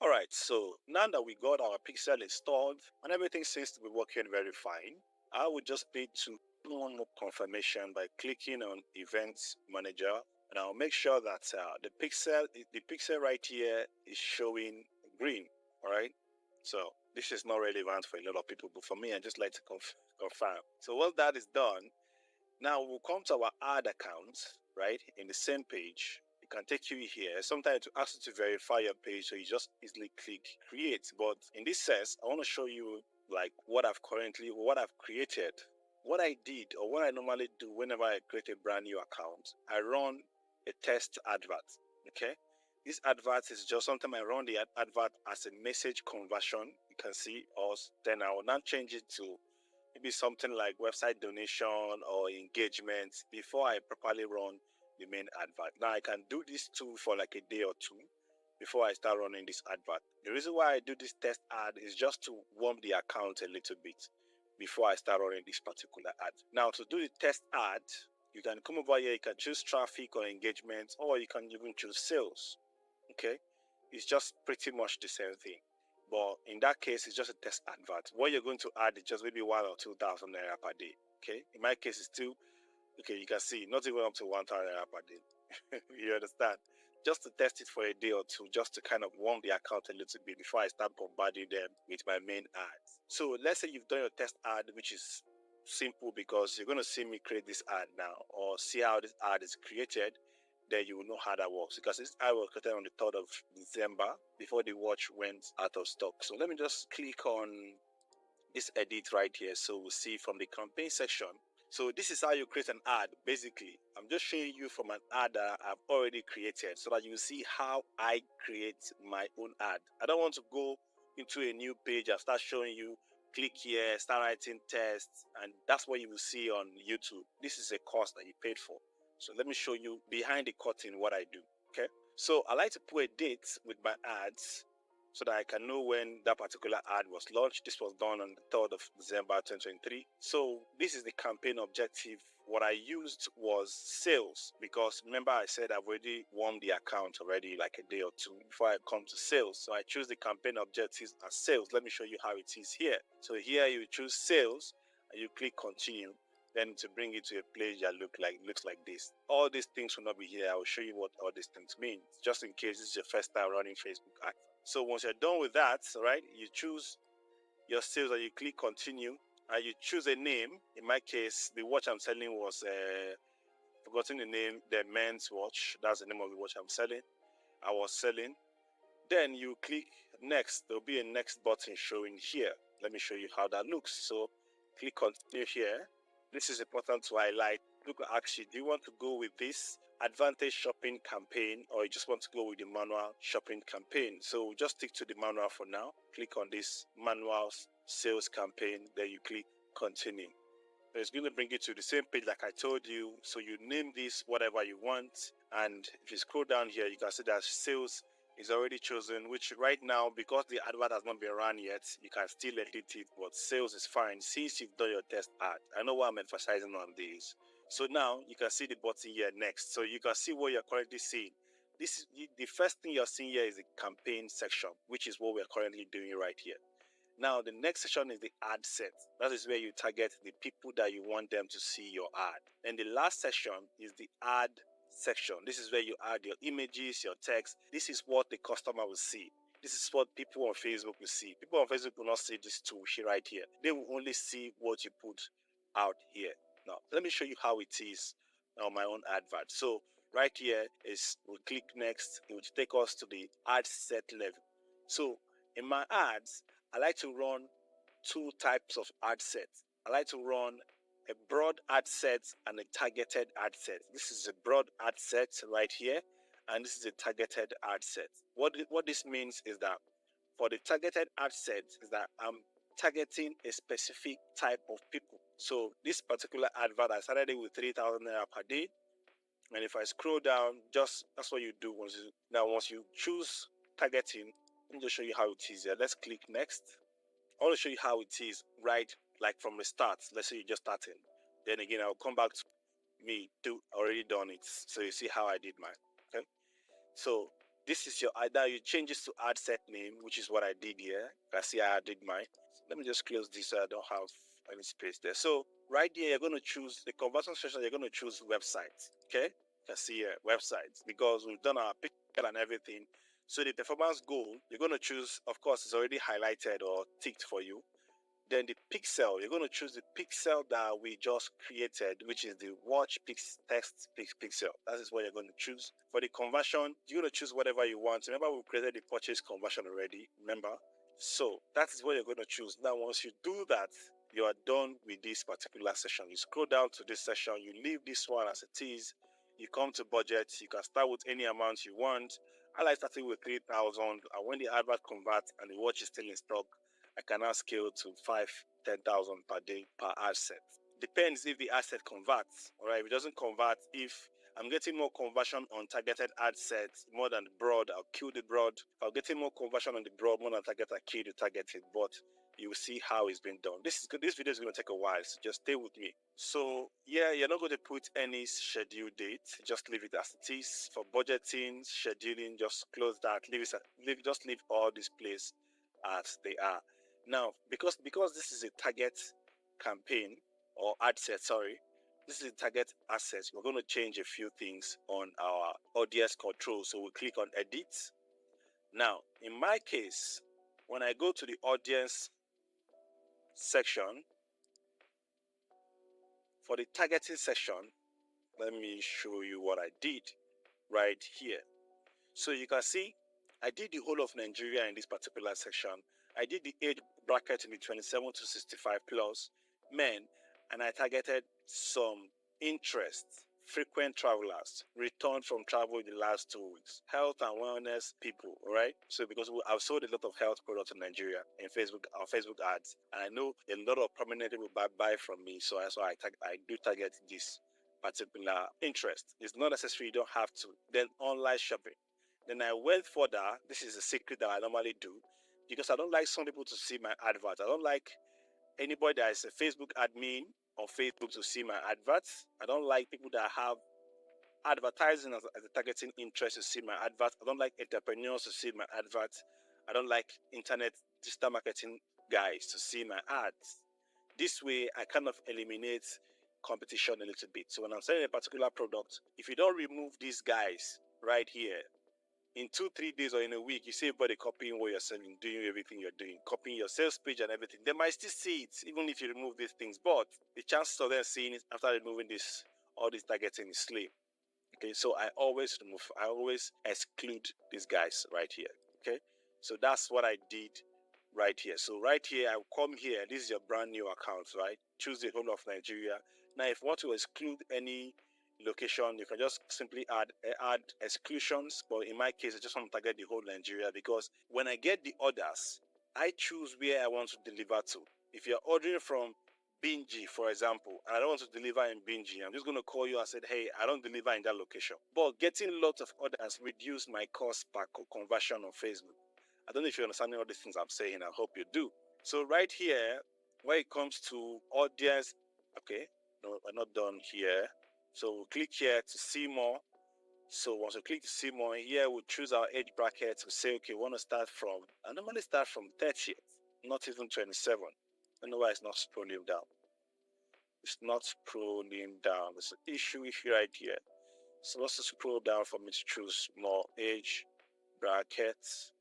All right, so now that we got our pixel installed and everything seems to be working very fine, I would just need to do one more confirmation by clicking on Events Manager, and I'll make sure that the pixel right here is showing green. All right, so this is not relevant for a lot of people, but for me, I just like to confirm. So once that is done, now we'll come to our ad account, right, in the same page. It can take you here. Sometimes to ask you to verify your page, so you just easily click create. But in this sense, I want to show you like what I've created. What I did or what I normally do whenever I create a brand new account, I run a test advert. Okay. This advert is just sometimes I run the advert as a message conversion. You can see us. Then I will now change it to maybe something like website donation or engagement before I properly run the main advert. Now I can do this too for like a day or two before I start running this advert. The reason why I do this test ad is just to warm the account a little bit before I start running this particular ad. Now to do the test ad, you can come over here, you can choose traffic or engagement, or you can even choose sales. Okay, it's just pretty much the same thing. But in that case, it's just a test advert. What you're going to add is just maybe 1 or 2,000 naira per day. Okay, in my case, it's still okay. You can see not even up to 1,000 naira per day. You understand? Just to test it for a day or two, just to kind of warm the account a little bit before I start bombarding them with my main ads. So let's say you've done your test ad, which is simple because you're going to see me create this ad now or see how this ad is created. Then you will know how that works because this ad was created on the 3rd of December before the watch went out of stock. So let me just click on this edit right here so we'll see from the campaign section. So this is how you create an ad. Basically, I'm just showing you from an ad that I've already created so that you see how I create my own ad. I don't want to go into a new page and start showing you click here, start writing tests, and that's what you will see on YouTube. This is a course that you paid for. So let me show you behind the curtain what I do. Okay. So I like to put a date with my ads so that I can know when that particular ad was launched. This was done on the 3rd of December 2023. So this is the campaign objective. What I used was sales because remember I said I've already warmed the account already like a day or two before I come to sales. So I choose the campaign objectives as sales. Let me show you how it is here. So here you choose sales and you click continue. Then to bring it to a place that looks like this. All these things will not be here. I will show you what all these things mean, just in case this is your first time running Facebook ads. So once you're done with that, right, you choose your sales and you click continue and you choose a name. In my case, the watch I'm selling was forgotten the name, the men's watch. That's the name of the watch I was selling. Then you click next. There'll be a next button showing here. Let me show you how that looks. So click continue here. This is important to highlight. Look, actually, do you want to go with this advantage shopping campaign or you just want to go with the manual shopping campaign? So just stick to the manual for now. Click on this manual sales campaign. Then you click continue. So it's going to bring you to the same page like I told you. So you name this whatever you want. And if you scroll down here, you can see that sales is already chosen, which right now, because the advert has not been run yet, you can still edit it, but sales is fine since you've done your test ad. I know why I'm emphasizing on this. So now you can see the button here next. So you can see what you're currently seeing. This is the first thing you're seeing here is the campaign section, which is what we're currently doing right here. Now, the next section is the ad set. That is where you target the people that you want them to see your ad. And the last section is the ad section. This is where you add your images, your text. This is what the customer will see. This is what people on Facebook will see. People on Facebook will not see this tool here right here. They will only see what you put out here. Now, let me show you how it is on my own advert. So right here is we'll click next. It will take us to the ad set level. So in my ads, I like to run two types of ad sets. I like to run a broad ad set and a targeted ad set. This is a broad ad set right here, and this is a targeted ad set. What this means is that for the targeted ad set is that I'm targeting a specific type of people. So this particular advert, I started it with 3,000 naira per day. And if I scroll down, just that's what you do once you choose targeting. Let me just show you how it is here. Let's click next. I want to show you how it is right like from the start. Let's say you're just starting. Then again, I'll come back to me already done it. So you see how I did mine. Okay. So This is your either you change this to ad set name, which is what I did here. You can see I did mine. Let me just close this so I don't have any space there. So right here, you're going to choose the conversion section. You're going to choose website. Okay, you can see here websites because we've done our picture and everything. So the performance goal, you're going to choose, of course, it's already highlighted or ticked for you. Then the pixel, you're going to choose the pixel that we just created, which is the watch text pixel. That is what you're going to choose. For the conversion, you're going to choose whatever you want. Remember, we created the purchase conversion already. Remember? So that is what you're going to choose. Now, once you do that, you are done with this particular session. You scroll down to this session, you leave this one as it is. You come to budget. You can start with any amount you want. I like starting with 3,000. And when the advert converts and the watch is still in stock, I can now scale to 5,000-10,000 per day per ad set. Depends if the ad set converts. All right, if it doesn't convert, if I'm getting more conversion on targeted ad sets more than the broad, I'll kill the broad. If I'm getting more conversion on the broad more than target, I'll kill the targeted. But you will see how it's been done. This video is going to take a while, so just stay with me. So yeah, you're not going to put any schedule date. Just leave it as it is. For budgeting, scheduling, just close that. Just leave all this place as they are. Now, because this is a target campaign or ad set, sorry, this is a target assets. We're going to change a few things on our audience control. So we'll click on edit. Now, in my case, when I go to the audience section, for the targeting section, let me show you what I did right here. So you can see I did the whole of Nigeria in this particular section. I did the age bracket in the 27 to 65 plus men, and I targeted some interest, frequent travelers, returned from travel in the last 2 weeks, health and wellness people, all right? So because I've sold a lot of health products in Nigeria in Facebook, our Facebook ads, and I know a lot of prominent people buy from me, so that's why I do target this particular interest. It's not necessary, you don't have to. Then online shopping. Then I went further. This is a secret that I normally do because I don't like some people to see my adverts. I don't like anybody that is a Facebook admin on Facebook to see my adverts. I don't like people that have advertising as a targeting interest to see my adverts. I don't like entrepreneurs to see my adverts. I don't like internet digital marketing guys to see my ads. This way, I kind of eliminate competition a little bit. So when I'm selling a particular product, if you don't remove these guys right here, in 2-3 days or in a week, you see everybody copying what you're selling, doing everything you're doing, copying your sales page and everything. They might still see it, even if you remove these things. But the chances of them seeing it after removing this, all this targeting is slim. Okay, so I always exclude these guys right here. Okay, so that's what I did right here. So right here, I'll come here. This is your brand new account, right? Choose the whole of Nigeria. Now, if you want to exclude any location, you can just simply add exclusions. But in my case, I just want to target the whole Nigeria because when I get the orders, I choose where I want to deliver to. If you're ordering from Binji, for example, and I don't want to deliver in Binji, I'm just going to call you and say, hey, I don't deliver in that location. But getting lots of orders reduce my cost per conversion on Facebook. I don't know if you're understanding all these things I'm saying. I hope you do. So right here, when it comes to audience, okay, no, we're not done here. So we'll click here to see more. So once we click to see more, here we'll choose our age bracket. We say, okay, we want to start from, I normally start from 30th, not even 27. I don't know why it's not scrolling down. It's not scrolling down. There's an issue right here. So let's scroll down for me to choose more age brackets.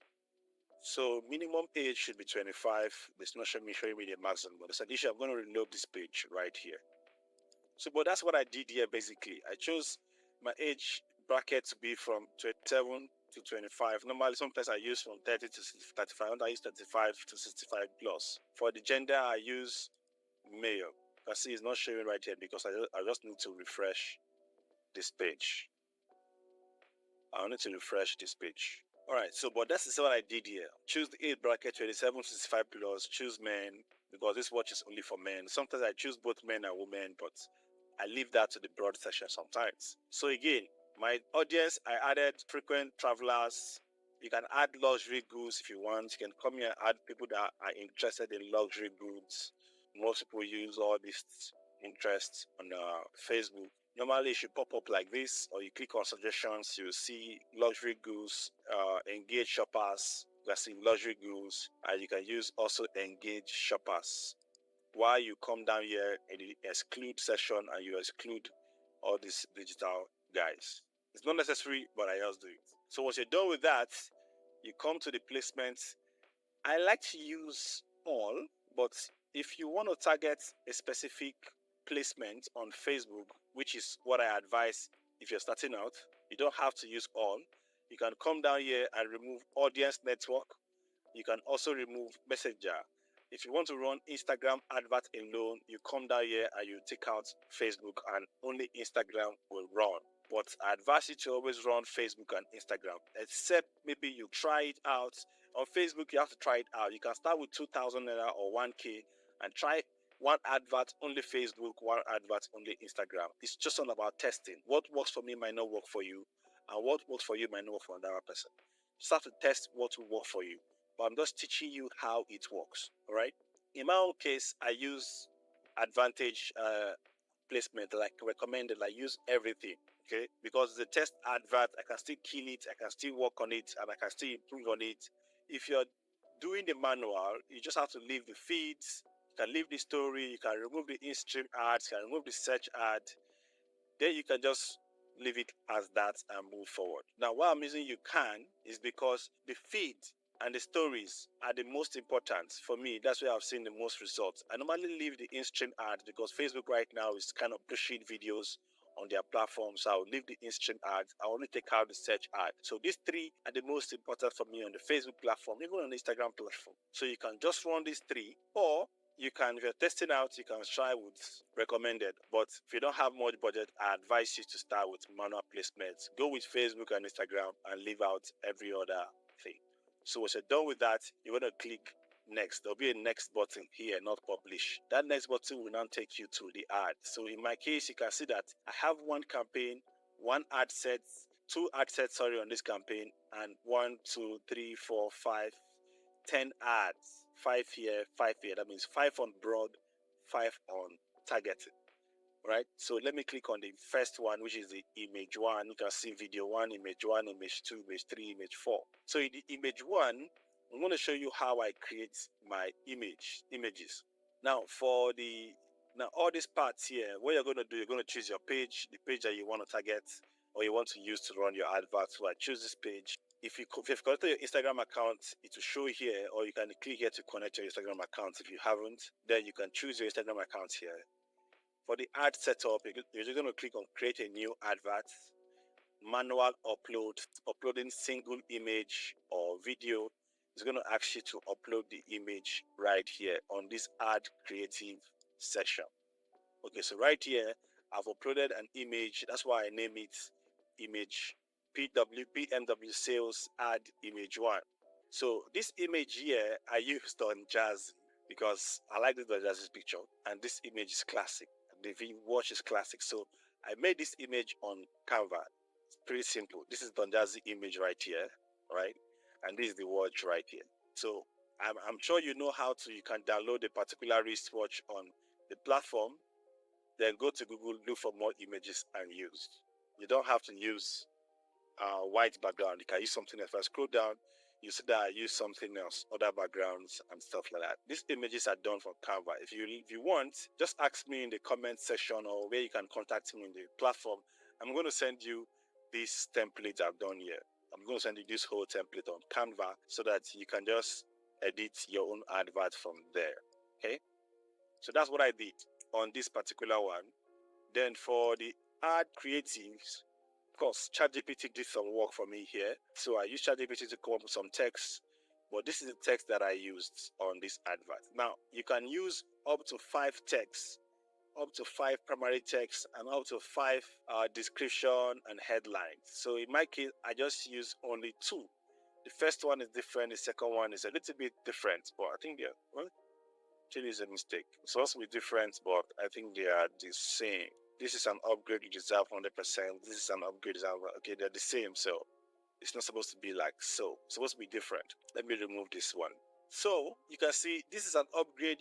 So minimum age should be 25. It's not showing me the maximum. But there's an issue. I'm going to reload this page right here. So, but that's what I did here basically. I chose my age bracket to be from 27 to 25. Normally, sometimes I use from 30 to 35. I use 35 to 65 plus. For the gender, I use male. You see, it's not showing right here because I just need to refresh this page. I need to refresh this page. Alright, so but that's what I did here. Choose the age bracket 27 to 65 plus, choose men, because this watch is only for men. Sometimes I choose both men and women, but I leave that to the broad section sometimes. So again, my audience, I added frequent travelers. You can add luxury goods if you want. You can come here and add people that are interested in luxury goods. Most people use all this interest on Facebook. Normally it should pop up like this, or you click on suggestions, you see luxury goods, engage shoppers. You can see luxury goods, and you can use also engage shoppers. While you come down here in the exclude section and you exclude all these digital guys. It's not necessary, but I just do it. So once you're done with that, you come to the placement. I like to use all, but if you want to target a specific placement on Facebook, which is what I advise if you're starting out, you don't have to use all. You can come down here and remove audience network. You can also remove messenger. If you want to run Instagram advert alone, you come down here and you take out Facebook and only Instagram will run. But I advise you to always run Facebook and Instagram, except maybe you try it out. On Facebook, you have to try it out. You can start with 2,000 naira or 1K and try one advert only Facebook, one advert only Instagram. It's just all about testing. What works for me might not work for you, and what works for you might not work for another person. Just have to test what will work for you. But I'm just teaching you how it works. All right. In my own case, I use advantage placement, like recommended. I use everything. Okay, because the test advert, I can still kill it, I can still work on it, and I can still improve on it. If you're doing the manual, you just have to leave the feeds. You can leave the story. You can remove the in-stream ads. You can remove the search ad. Then you can just leave it as that and move forward. Now, why I'm using you can is because the feed and the stories are the most important for me. That's where I've seen the most results. I normally leave the in-stream ads because Facebook right now is kind of pushing videos on their platform. So I'll leave the in-stream ads. I only take out the search ad. So these three are the most important for me on the Facebook platform, even on the Instagram platform. So you can just run these three, or you can, if you're testing out, you can try with recommended. But if you don't have much budget, I advise you to start with manual placements. Go with Facebook and Instagram and leave out every other thing. So once you're done with that, you're going to click next. There'll be a next button here, not publish. That next button will now take you to the ad. So in my case, you can see that I have one campaign, one ad set, two ad sets, on this campaign, and 1, 2, 3, 4, 5, 10 ads. 5 here, 5 here. That means 5 on broad, 5 on targeted. Right? So let me click on the first one, which is the image one. You can see video one, image 2, image 3, image 4. So in the image one, I'm going to show you how I create my images. Now all these parts here, what you're going to do, you're going to choose your page, the page that you want to target or you want to use to run your advert. So I choose this page. If you've connected your Instagram account, it will show here, or you can click here to connect your Instagram account. If you haven't, then you can choose your Instagram account here. For the ad setup, you're just going to click on create a new advert, manual upload, uploading single image or video. It's going to ask you to upload the image right here on this ad creative section. Okay, so right here, I've uploaded an image. That's why I name it image PMW sales ad image 1. So this image here, I used on Jazz because I like this Don Jazzy's picture, and this image is classic. The watch is classic. So I made this image on Canva. It's pretty simple. This is Don Jazzy image right here, right? And this is the watch right here. So I'm sure you know how to, you can download a particular wristwatch on the platform, then go to Google, look for more images and use. You don't have to use white background. You can use something else. If I scroll down, you see that I use something else, other backgrounds and stuff like that. These images are done from Canva. If you want, just ask me in the comment section or where you can contact me in the platform. I'm going to send you this template I've done here. I'm going to send you this whole template on Canva so that you can just edit your own advert from there. Okay, so that's what I did on this particular one. Then for the ad creatives, of course, ChatGPT did some work for me here. So I used ChatGPT to come up with some text, but this is the text that I used on this advert. Now, you can use up to 5 texts, up to 5 primary texts, and up to 5 description and headlines. So in my case, I just use only 2. The first one is different. The second one is a little bit different, but I think they're, well, actually is a mistake. It's supposed to be different, but I think they are the same. This is an upgrade you deserve 100%. This is an upgrade you deserve. Okay, they're the same, so it's not supposed to be like so. It's supposed to be different. Let me remove this one. So you can see this is an upgrade.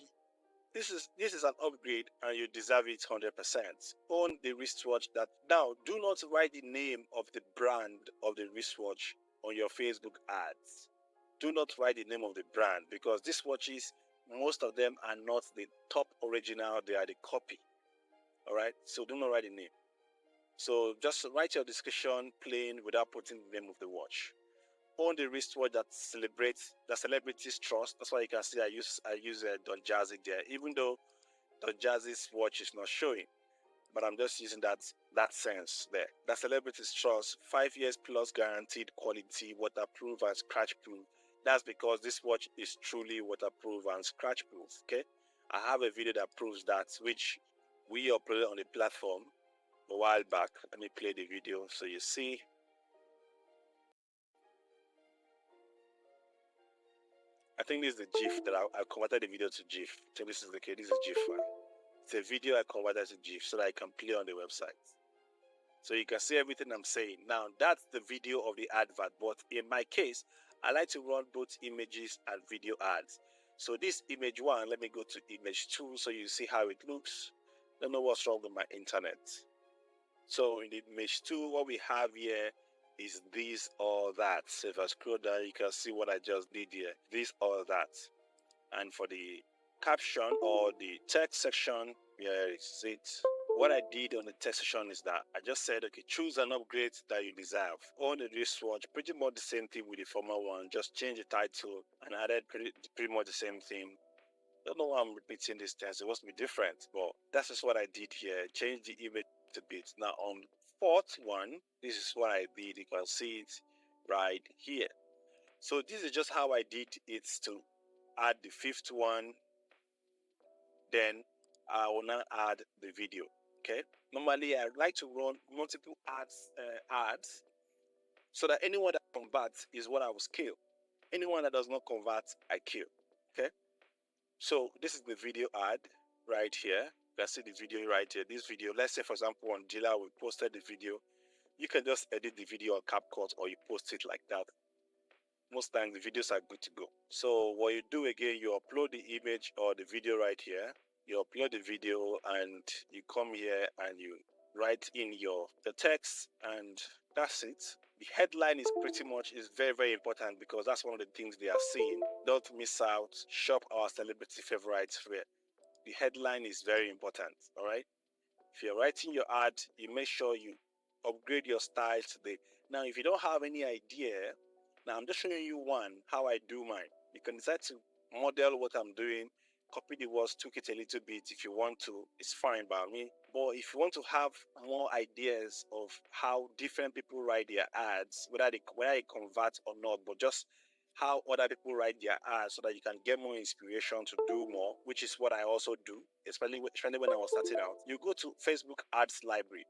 This is an upgrade and you deserve it 100%. Own the wristwatch that now do not write the name of the brand of the wristwatch on your Facebook ads. Do not write the name of the brand because these watches, most of them are not the top original, they are the copy. Alright, so do not write the name. So just write your description plain without putting the name of the watch. Own the wristwatch that celebrates the celebrities trust. That's why you can see I use Don Jazzy there, even though Don Jazzy's watch is not showing, but I'm just using that sense there. The celebrities trust, 5 years plus guaranteed quality, waterproof and scratch proof. That's because this watch is truly waterproof and scratch proof. Okay, I have a video that proves that, which we uploaded on the platform a while back. Let me play the video so you see. I think this is the GIF that I converted the video to GIF. So this is the case. This is GIF file. It's a video I converted to GIF so that I can play on the website. So you can see everything I'm saying. Now that's the video of the advert, but in my case, I like to run both images and video ads. So this image 1, let me go to image 2 so you see how it looks. Don't know what's wrong with my internet. So in image 2, what we have here is this or that. So if I scroll down, you can see what I just did here. This or that. And for the caption or the text section, here is it. What I did on the text section is that I just said, okay, choose an upgrade that you deserve. On the wristwatch, pretty much the same thing with the former one. Just change the title and added pretty much the same thing. Don't know why I'm repeating this thing. It must be different, but that's just what I did here. Change the image a bit. Now on the fourth one, this is what I did. You can see it right here. So this is just how I did it to add the fifth one. Then I will now add the video. Okay. Normally, I like to run multiple ads so that anyone that converts is what I will scale. Anyone that does not convert, I kill. Okay. So this is the video ad right here. You can see the video right here. This video, let's say for example on Dila, we posted the video. You can just edit the video on CapCut or you post it like that. Most times the videos are good to go. So what you do again, you upload the image or the video right here. You upload the video and you come here and you write in the text, and that's it. The headline is very, very important because that's one of the things they are seeing. Don't miss out. Shop our celebrity favorites here. The headline is very important. All right. If you're writing your ad, you make sure you upgrade your style today. Now, if you don't have any idea, now I'm just showing you how I do mine. You can decide to model what I'm doing, copy the words, tweak it a little bit if you want to. It's fine by me. But if you want to have more ideas of how different people write their ads, whether they convert or not, but just how other people write their ads so that you can get more inspiration to do more, which is what I also do, especially when I was starting out. You go to Facebook Ads Library,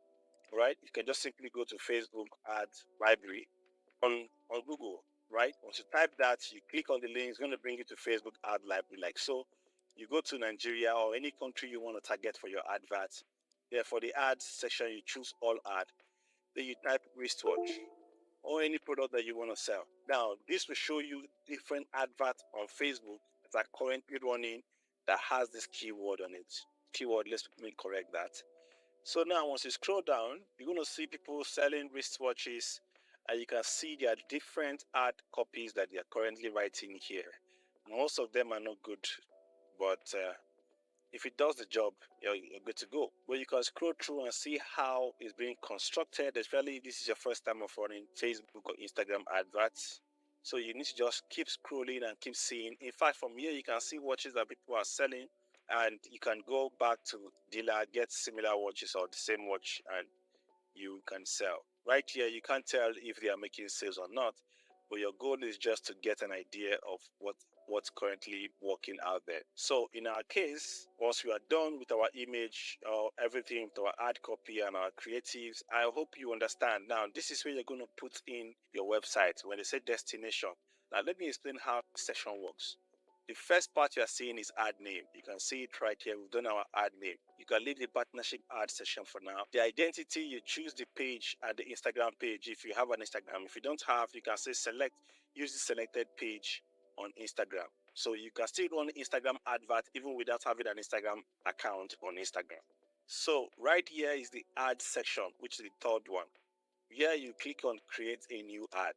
right? You can just simply go to Facebook Ads Library on Google, right? Once you type that, you click on the link, it's going to bring you to Facebook Ad Library like so. You go to Nigeria or any country you want to target for your adverts. Yeah, for the ads section, you choose all ad. Then you type wristwatch or any product that you want to sell. Now, this will show you different adverts on Facebook that are currently running that has this keyword on it. Keyword, let's correct that. So now once you scroll down, you're going to see people selling wristwatches, and you can see there are different ad copies that they are currently writing here. Most of them are not good, but if it does the job, you're good to go. But you can scroll through and see how it's being constructed, especially if this is your first time of running Facebook or Instagram adverts. So you need to just keep scrolling and keep seeing. In fact, from here, you can see watches that people are selling, and you can go back to dealer, get similar watches or the same watch, and you can sell. Right here, you can't tell if they are making sales or not, but your goal is just to get an idea of what's currently working out there. So in our case, once we are done with our image or everything, with our ad copy and our creatives, I hope you understand. Now, this is where you're going to put in your website when they say destination. Now, let me explain how the section works. The first part you are seeing is ad name. You can see it right here. We've done our ad name. You can leave the partnership ad section for now. The identity, you choose the page and the Instagram page if you have an Instagram. If you don't have, you can say use the selected page on Instagram. So you can still run Instagram advert even without having an Instagram account on Instagram. So right here is the ad section, which is the third one. Here you click on create a new ad.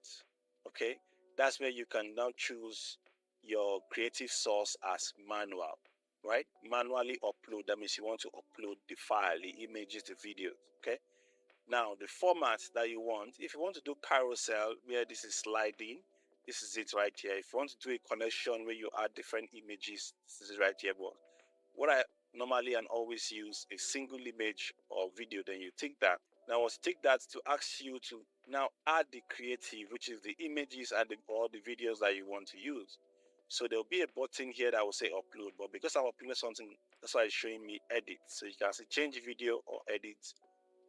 Okay, that's where you can now choose your creative source as manual, right? Manually upload. That means you want to upload the file, the images, the videos. Okay. Now the format that you want, if you want to do carousel where this is sliding, this is it right here. If you want to do a connection where you add different images, this is right here. But what I normally and always use a single image or video, then you take that. Now I'll take that to ask you to now add the creative, which is the images and all the videos that you want to use. So there'll be a button here that will say upload, but because I'm uploading something, that's why it's showing me edit. So you can say change video or edit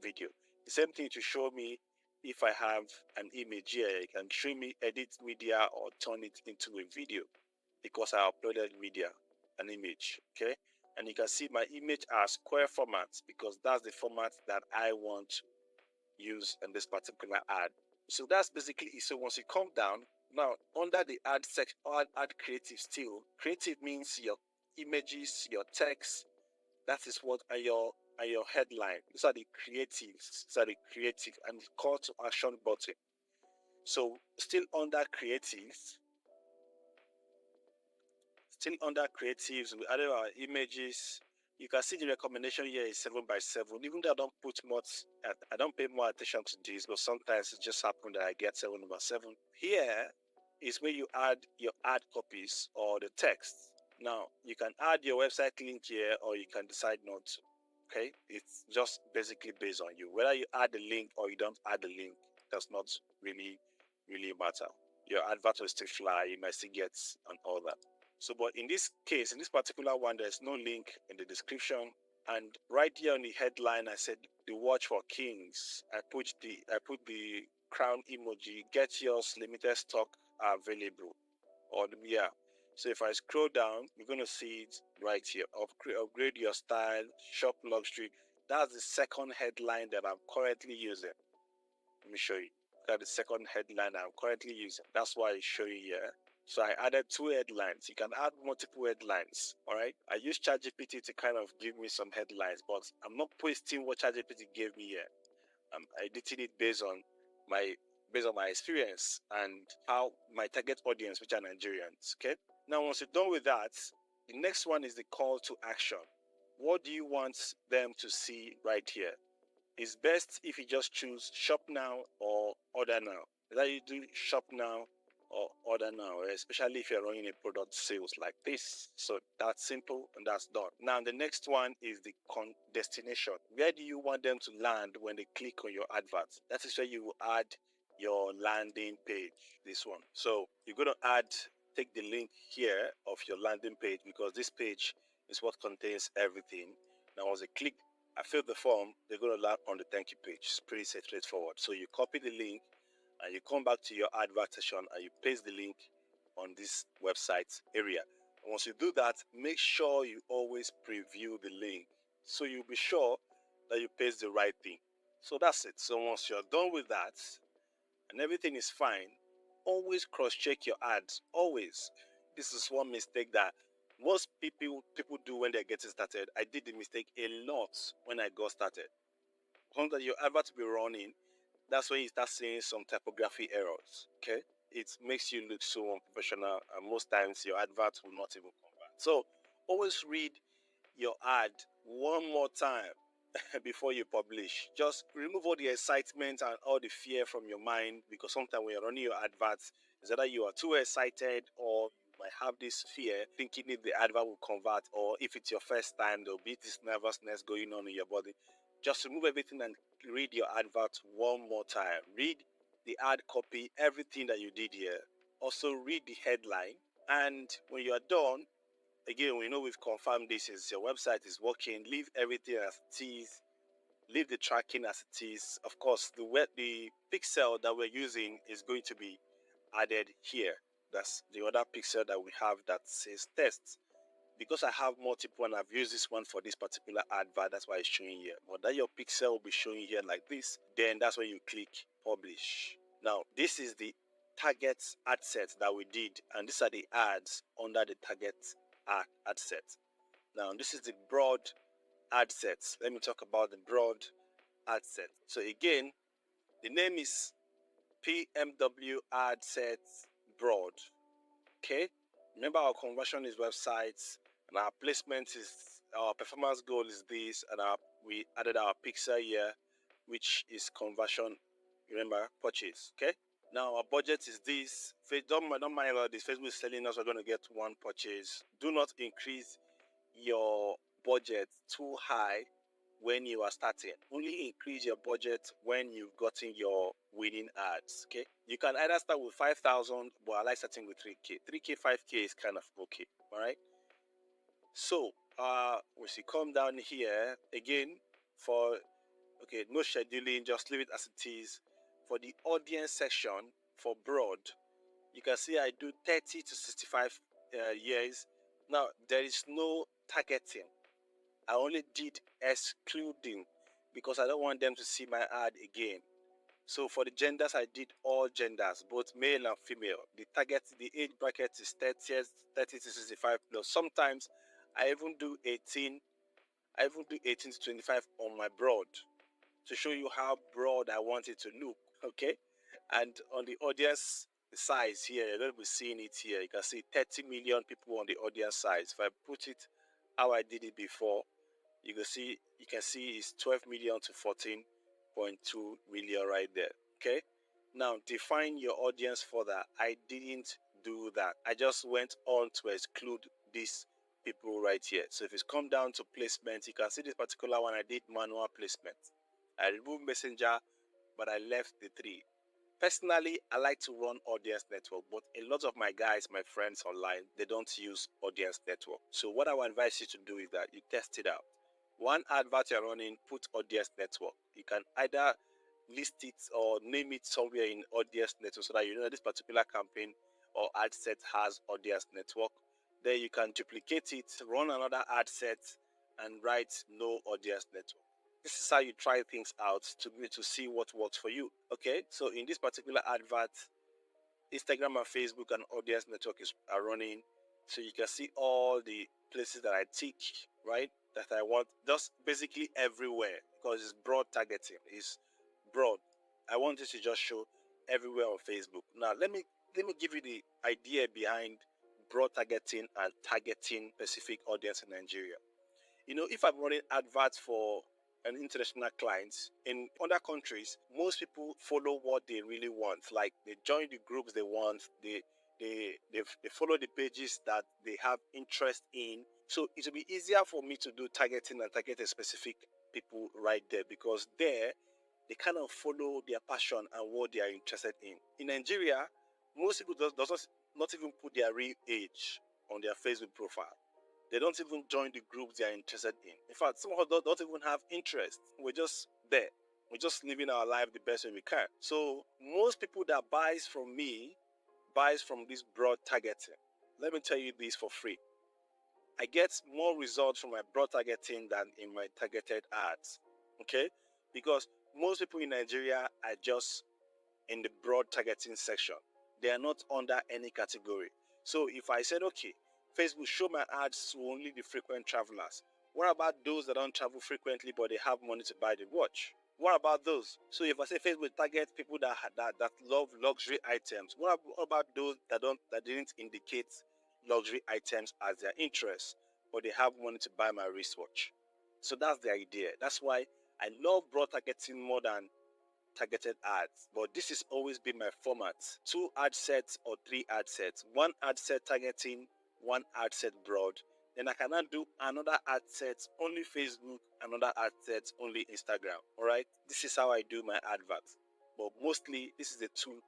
video. The same thing to show me if I have an image here, it can show me edit media or turn it into a video because I uploaded media, an image, okay? And you can see my image as square format because that's the format that I want to use in this particular ad. So that's basically it. So once you come down, now under the ad section, add creative still. Creative means your images, your text, that is what are your headline. These are the creatives. These are the creative and the call to action button. So still under creatives, we added our images. You can see the recommendation here is 7x7. Even though I don't put much, I don't pay more attention to this, but sometimes it just happens that I get 7x7. Here is where you add your ad copies or the text. Now you can add your website link here, or you can decide not to. Okay, it's just basically based on you. Whether you add the link or you don't add the link does not really matter. Your advert will still fly. You might still get and all that. So, but in this case, in this particular one, there's no link in the description. And right here on the headline, I said the watch for kings. I put the crown emoji. Get yours. Limited stock are available. Or yeah. So if I scroll down, you're going to see it right here. Upgrade your style, shop luxury. That's the second headline that I'm currently using. Let me show you. That's the second headline I'm currently using. That's why I show you here. So I added 2 headlines. You can add multiple headlines. All right. I use ChatGPT to kind of give me some headlines, but I'm not pasting what ChatGPT gave me here. I'm editing it based on my experience and how my target audience, which are Nigerians. Okay. Now, once you're done with that, the next one is the call to action. What do you want them to see right here? It's best if you just choose shop now or order now. That you do shop now or order now, especially if you're running a product sales like this. So that's simple and that's done. Now the next one is the destination. Where do you want them to land when they click on your advert? That is where you will add your landing page, this one. So you're going to take the link here of your landing page because this page is what contains everything. Now once they click, I filled the form, they're going to land on the thank you page. It's pretty straightforward. So you copy the link and you come back to your advert section and you paste the link on this website area. And once you do that, make sure you always preview the link so you'll be sure that you paste the right thing. So that's it. So once you're done with that and everything is fine, always cross-check your ads. Always. This is one mistake that most people do when they're getting started. I did the mistake a lot when I got started. Once that your advert will be running, that's when you start seeing some typography errors. Okay, it makes you look so unprofessional, and most times your advert will not even convert. So always read your ad one more time before you publish. Just remove all the excitement and all the fear from your mind, because sometimes when you're running your adverts, it's either you are too excited or you might have this fear thinking if the advert will convert, or if it's your first time, there'll be this nervousness going on in your body. Just remove everything and read your advert one more time. Read the ad copy, everything that you did here. Also read the headline. And when you are done, again, we know we've confirmed this is your website is working. Leave everything as it is. Leave the tracking as it is. Of course, the pixel that we're using is going to be added here. That's the other pixel that we have that says test. Because I have multiple and I've used this one for this particular advert, that's why it's showing here. But that your pixel will be showing here like this, then that's when you click publish. Now, this is the target ad sets that we did, and these are the ads under the target ad set. Now, this is the broad ad sets. Let me talk about the broad ad set. So again, the name is PMW ad sets broad. Okay, remember our conversion is websites, and our placement is, our performance goal is this, and we added our pixel here, which is conversion, remember, purchase. Okay, now our budget is this. Don't mind about this. Facebook is telling us we're going to get one purchase. Do not increase your budget too high when you are starting. Only increase your budget when you've gotten your winning ads. Okay, you can either start with 5,000, but I like starting with 3K. 3K, 5K is kind of okay. All right. So we see come down here again for, okay, no scheduling, just leave it as it is. For the audience section for broad, you can see I do 30 to 65 years. Now there is no targeting. I only did excluding because I don't want them to see my ad again. So for the genders, I did all genders, both male and female. The age bracket is 30 to 65 plus. Sometimes I even do 18 to 25 on my broad to show you how broad I want it to look. Okay, and on the audience size here, you're going to be seeing it here. You can see 30 million people on the audience size. If I put it how I did it before, you can see it's 12 million to 14.2 million right there. Okay, now define your audience further. I didn't do that. I just went on to exclude these people right here. So if it's come down to placement, you can see this particular one I did manual placement. I removed messenger, but I left the 3. Personally, I like to run audience network, but a lot of my guys, my friends online, they don't use audience network. So what I would advise you to do is that you test it out. One advert you're running, put audience network. You can either list it or name it somewhere in audience network so that you know this particular campaign or ad set has audience network. Then you can duplicate it, run another ad set, and write no audience network. This is how you try things out to see what works for you. Okay, so in this particular advert, Instagram and Facebook and audience network are running. So you can see all the places that I tick, right? That I want, just basically everywhere, because it's broad targeting. It's broad. I want it to just show everywhere on Facebook. Now let me give you the idea behind broad targeting and targeting specific audience in Nigeria. You know, if I'm running adverts for an international clients in other countries, most people follow what they really want. Like they join the groups they want, they follow the pages that they have interest in. So it will be easier for me to do targeting and target a specific people right there, because there they kind of follow their passion and what they are interested in. In Nigeria, most people does not even put their real age on their Facebook profile. They don't even join the groups they are interested in. In fact, some of us don't even have interest. We're just there. We're just living our life the best way we can. So most people that buys from me buys from this broad targeting. Let me tell you this for free. I get more results from my broad targeting than in my targeted ads. Okay? Because most people in Nigeria are just in the broad targeting section. They are not under any category. So if I said, okay, Facebook, show my ads to only the frequent travelers. What about those that don't travel frequently but they have money to buy the watch? What about those? So if I say Facebook target people that love luxury items, what about those that didn't indicate luxury items as their interest, but they have money to buy my wristwatch? So that's the idea. That's why I love broad targeting more than targeted ads, but this has always been my format: 2 ad sets or 3 ad sets, 1 ad set targeting, 1 ad set broad. Then I cannot do another ad set only Facebook, another ad set only Instagram. All right, this is how I do my adverts, but mostly this is the tool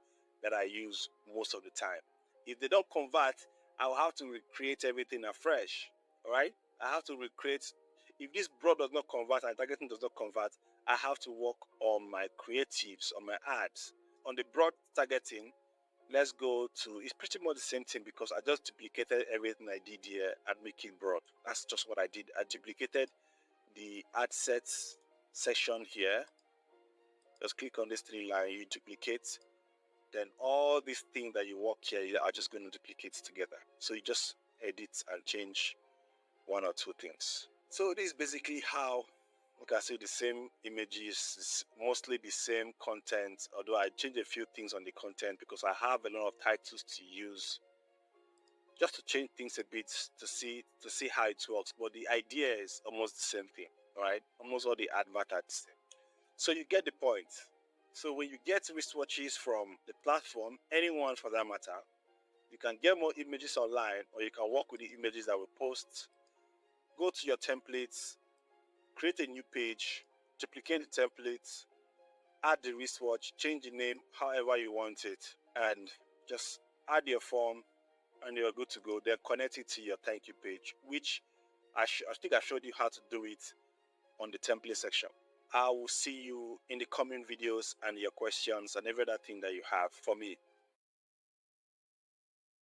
that I use most of the time. If they don't convert, I'll have to recreate everything afresh. All right, I have to recreate. If this broad does not convert and targeting does not convert, I have to work on my creatives, on my ads. On the broad targeting, let's go to, it's pretty much the same thing because I just duplicated everything I did here and make it broad. That's just what I did. I duplicated the ad sets section here. Just click on this 3 line, you duplicate. then all these things that you work here are just going to duplicate together. So you just edit and change one or two things. So this is basically how you can see the same images, mostly the same content, although I changed a few things on the content because I have a lot of titles to use just to change things a bit to see how it works. But the idea is almost the same thing, right? Almost all the adverts. So you get the point. So when you get wristwatches from the platform, anyone for that matter, you can get more images online, or you can work with the images that we post. Go to your templates, create a new page, duplicate the templates, add the wristwatch, change the name however you want it, and just add your form, and you're good to go. Then connect it to your thank you page, which I think I showed you how to do it on the template section. I will see you in the coming videos and your questions and every other thing that you have for me.